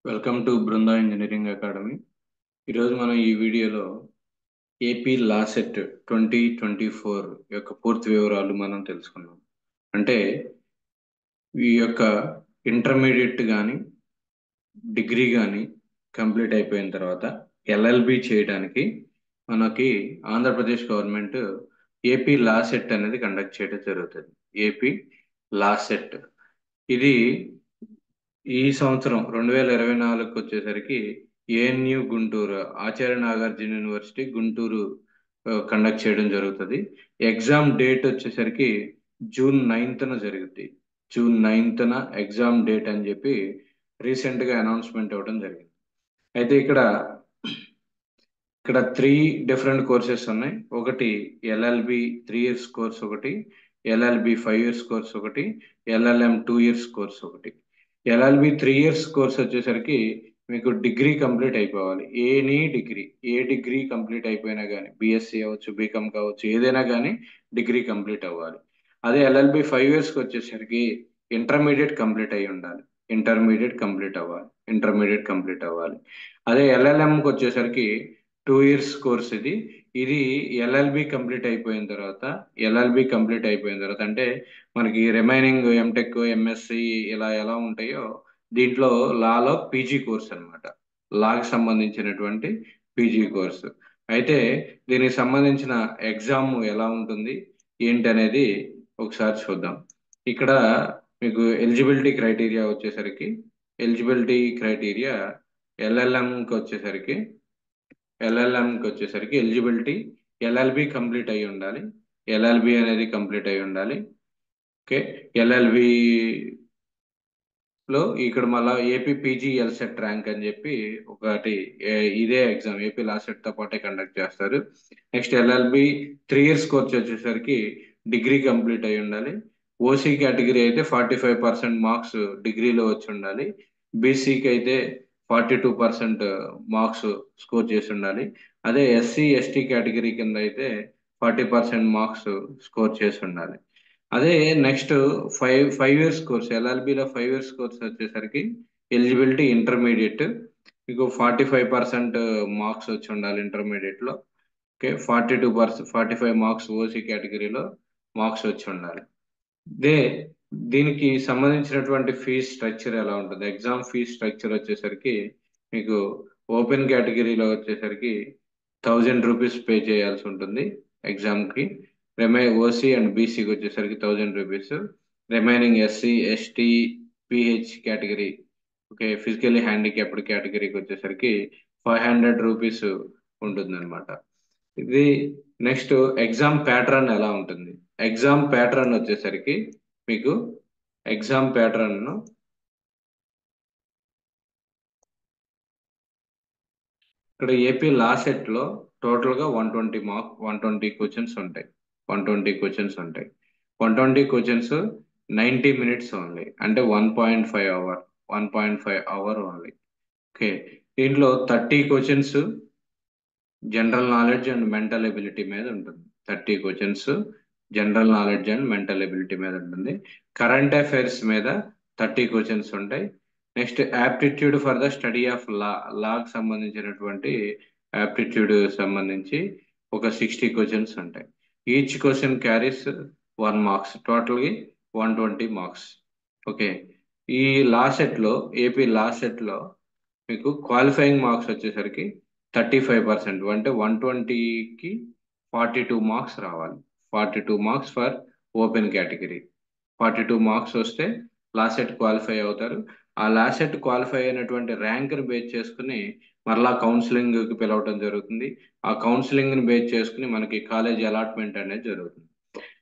Welcome to Brinda engineering academy. ఈరోజు మనం ఈ వీడియోలో ఏపీ లాసెట్ 2024 యొక్క పూర్తి వివరాలు మనం తెలుసుకున్నాం. అంటే ఈ యొక్క ఇంటర్మీడియట్ కానీ డిగ్రీ కానీ కంప్లీట్ అయిపోయిన తర్వాత ఎల్ఎల్బి చేయడానికి మనకి ఆంధ్రప్రదేశ్ గవర్నమెంట్ ఏపీ లాసెట్ అనేది కండక్ట్ చేయడం జరుగుతుంది. ఏపీ లాసెట్ ఇది ఈ సంవత్సరం 2024 వచ్చేసరికి ANU Guntur Acharya Nagarjuna university Guntur conduct చేయడం జరుగుతుంది. ఎగ్జామ్ డేట్ వచ్చేసరికి జూన్ 9న జరుగుద్ది. జూన్ 9న ఎగ్జామ్ డేట్ అని చెప్పి రీసెంట్ గా అనౌన్స్మెంట్ అవ్వడం జరిగింది. అయితే ఇక్కడ 3 డిఫరెంట్ కోర్సెస్ ఉన్నాయి. ఒకటి ఎల్ఎల్బి 3 ఇయర్స్ కోర్స్, ఒకటి ఎల్ఎల్బి 5 ఇయర్స్ కోర్స్, ఒకటి ఎల్ఎల్ఎం 2 ఇయర్స్ కోర్స్. ఒకటి ఎల్ఎల్బి 3 ఇయర్స్ కోర్స్ వచ్చేసరికి మీకు డిగ్రీ కంప్లీట్ అయిపోవాలి. ఏ డిగ్రీ కంప్లీట్ అయిపోయినా కానీ బిఎస్సి అవ్వచ్చు, బీకామ్ కావచ్చు, ఏదైనా కానీ డిగ్రీ కంప్లీట్ అవ్వాలి. అదే ఎల్ఎల్బి 5 ఇయర్స్కి వచ్చేసరికి ఇంటర్మీడియట్ కంప్లీట్ అయి ఉండాలి. ఇంటర్మీడియట్ కంప్లీట్ అవ్వాలి. అదే ఎల్ఎల్ఎంకి వచ్చేసరికి 2 ఇయర్స్ కోర్స్. ఇది ఎల్ఎల్బి కంప్లీట్ అయిపోయిన తర్వాత అంటే మనకి రిమైనింగ్ ఎంటెక్, ఎంఎస్సి ఇలా ఎలా ఉంటాయో దీంట్లో లాలో పీజీ కోర్స్ అన్నమాట. లాకి సంబంధించినటువంటి పీజీ కోర్సు. అయితే దీనికి సంబంధించిన ఎగ్జామ్ ఎలా ఉంటుంది ఏంటి అనేది ఒకసారి చూద్దాం. ఇక్కడ మీకు ఎలిజిబిలిటీ క్రైటీరియా ఎల్ఎల్ఎంకి వచ్చేసరికి ఎలిజిబిలిటీ ఎల్ఎల్బి కంప్లీట్ అయి ఉండాలి. ఎల్ఎల్బి అనేది కంప్లీట్ అయి ఉండాలి. ఓకే, ఎల్ఎల్బి లో ఇక్కడ మళ్ళా ఏపీ పీజీ ఎల్సెట్ ర్యాంక్ అని చెప్పి ఒకటి ఇదే ఎగ్జామ్ ఏపీ లాసెట్ తో పాటే కండక్ట్ చేస్తారు. నెక్స్ట్ ఎల్ఎల్బి 3 ఇయర్స్ కోర్స్ వచ్చేసరికి డిగ్రీ కంప్లీట్ అయి ఉండాలి. ఓసీ కేటగిరీ అయితే 45% మార్క్స్ డిగ్రీలో వచ్చి ఉండాలి. బీసీకి అయితే 42% మార్క్స్ స్కోర్ చేసి ఉండాలి. అదే ఎస్సీ ఎస్టీ కేటగిరీ కింద అయితే 40% మార్క్స్ స్కోర్ చేసి ఉండాలి. అదే నెక్స్ట్ ఫైవ్ ఇయర్స్ కోర్స్, ఎల్ఎల్బిలో 5 ఇయర్స్ కోర్స్ వచ్చేసరికి ఎలిజిబిలిటీ ఇంటర్మీడియట్ మీకు 45% మార్క్స్ వచ్చి ఉండాలి ఇంటర్మీడియట్ లో. ఓకే, 45 మార్క్స్ ఓసీ కేటగిరీలో మార్క్స్ వచ్చి ఉండాలి. దే దీనికి సంబంధించినటువంటి ఫీజ్ స్ట్రక్చర్ ఎలా ఉంటుంది? ఎగ్జామ్ ఫీజ్ స్ట్రక్చర్ వచ్చేసరికి మీకు ఓపెన్ కేటగిరీలో వచ్చేసరికి 1000 రూపీస్ పే చేయాల్సి ఉంటుంది ఎగ్జామ్ కి. ఓసీ అండ్ బీసీకి వచ్చేసరికి 1000 rupees. Remaining SC ST pH category, okay, physically handicapped కేటగిరీకి వచ్చేసరికి 500 రూపీస్ ఉంటుంది అనమాట. ఇది నెక్స్ట్ ఎగ్జామ్ ప్యాటర్న్ ఎలా ఉంటుంది? ఎగ్జామ్ ప్యాటర్న్ వచ్చేసరికి మీకు ఎగ్జామ్ ప్యాటర్న్ ఇక్కడ ఏపీ లాసెట్ లో టోటల్ గా 120 క్వశ్చన్స్ ఉంటాయి. 120 క్వశ్చన్స్ 90 మినిట్స్ ఓన్లీ, అంటే 1.5 అవర్ ఓన్లీ. ఓకే, దీంట్లో 30 questions general knowledge and mental ability మీద ఉంటుంది. 30 క్వశ్చన్స్ కరెంట్ అఫైర్స్ మీద 30 క్వశ్చన్స్ ఉంటాయి. Next aptitude for the study of లాకి సంబంధించినటువంటి యాప్టిట్యూడ్ సంబంధించి ఒక 60 క్వశ్చన్స్ ఉంటాయి. ఈచ్ క్వశ్చన్ క్యారీస్ 1 మార్క్స్, టోటల్గా 120 మార్క్స్. ఓకే, ఈ ఏపీ లాసెట్ లో మీకు క్వాలిఫైయింగ్ మార్క్స్ వచ్చేసరికి 35%, అంటే 120కి 42 మార్క్స్ రావాలి. 42 marks for open category. 42 marks వస్తే లాసెట్ క్వాలిఫై అవుతారు. ఆ లాసెట్ క్వాలిఫై అయినటువంటి ర్యాంక్ని బేస్ చేసుకుని మరలా కౌన్సిలింగ్కి పిలవటం జరుగుతుంది. ఆ కౌన్సిలింగ్ని బేస్ చేసుకుని మనకి కాలేజ్ అలాట్మెంట్ అనేది జరుగుతుంది.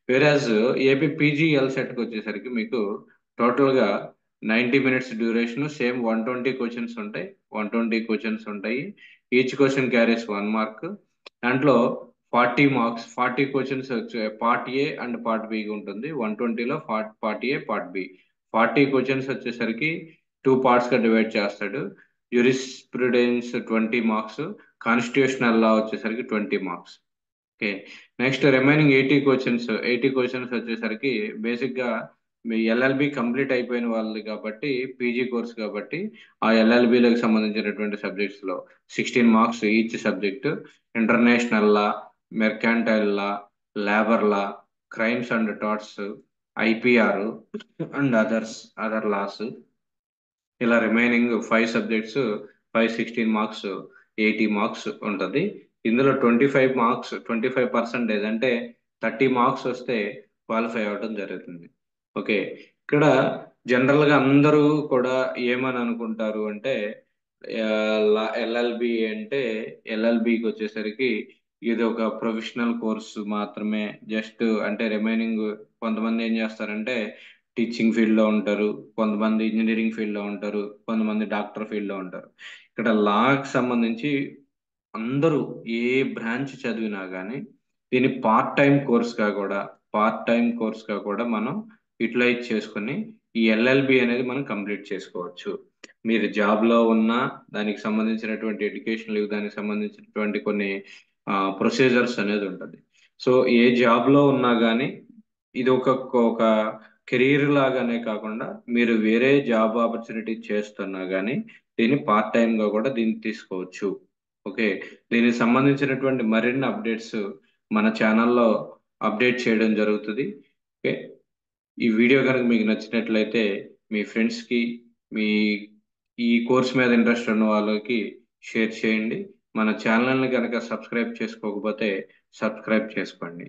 వేరాజ్ ఏపీ పీజీ ఎల్సెట్కి వచ్చేసరికి మీకు టోటల్గా 90 మినిట్స్ డ్యూరేషన్, సేమ్ 120 క్వశ్చన్స్ ఉంటాయి. Each question carries 1 mark. దాంట్లో 40 మార్క్స్, 40 క్వశ్చన్స్ వచ్చే part A and part B ఉంటుంది. 120లో part A, part B. 40 questions వచ్చేసరికి 2 పార్ట్స్ గా డివైడ్ చేస్తాడు. జ్యూరిస్ప్రుడెన్స్ 20 మార్క్స్, కాన్స్టిట్యూషనల్ లా వచ్చేసరికి 20 marks. Okay, next remaining 80 questions వచ్చేసరికి బేసిక్ గా మీ ఎల్ఎల్బి కంప్లీట్ అయిపోయిన వాళ్ళు కాబట్టి పీజీ కోర్స్ కాబట్టి ఆ ఎల్ఎల్బిలకు సంబంధించినటువంటి సబ్జెక్ట్స్ లో 16 marks each subject. International law, mercantile law, labour law, crimes and torts, IPR and other laws, ఇలా రిమైనింగ్ 5 సబ్జెక్ట్స్ 16 మార్క్స్ 80 మార్క్స్ ఉంటుంది. ఇందులో 25 మార్క్స్ 25% అంటే 30 మార్క్స్ వస్తే క్వాలిఫై అవ్వడం జరుగుతుంది. ఓకే, ఇక్కడ జనరల్ గా అందరూ కూడా ఏమని అనుకుంటారు అంటే ఎల్ఎల్బి అంటే ఎల్ఎల్బికి వచ్చేసరికి ఇది ఒక ప్రొఫెషనల్ కోర్సు మాత్రమే. జస్ట్ అంటే రిమైనింగ్ కొంతమంది ఏం చేస్తారంటే టీచింగ్ ఫీల్డ్ లో ఉంటారు, కొంతమంది ఇంజనీరింగ్ ఫీల్డ్ లో ఉంటారు, కొంతమంది డాక్టర్ ఫీల్డ్ లో ఉంటారు. ఇక్కడ లాకి సంబంధించి అందరూ ఏ బ్రాంచ్ చదివినా కానీ దీన్ని పార్ట్ టైం కోర్స్ గా కూడా మనం యూటిలైజ్ చేసుకుని ఈ ఎల్ఎల్బి అనేది మనం కంప్లీట్ చేసుకోవచ్చు. మీరు జాబ్ లో ఉన్నా దానికి సంబంధించినటువంటి ఎడ్యుకేషన్ లీవ్, దానికి సంబంధించినటువంటి కొన్ని ప్రొసీజర్స్ అనేది ఉంటుంది. సో ఏ జాబ్ లో ఉన్నా కానీ ఇది ఒక కెరీర్ లాగానే కాకుండా మీరు వేరే జాబ్ ఆపర్చునిటీ చేస్తున్నా కానీ దీన్ని పార్ట్ టైం గా కూడా దీన్ని తీసుకోవచ్చు. ఓకే, దీనికి సంబంధించినటువంటి మరిన్ని అప్డేట్స్ మన ఛానల్లో అప్డేట్ చేయడం జరుగుతుంది. ఓకే, ఈ వీడియో కనుక మీకు నచ్చినట్లయితే మీ ఫ్రెండ్స్కి, మీ ఈ కోర్స్ మీద ఇంట్రెస్ట్ ఉన్న వాళ్ళకి షేర్ చేయండి. మన ఛానల్ని కనుక సబ్స్క్రైబ్ చేసుకోకపోతే సబ్స్క్రైబ్ చేసుకోండి.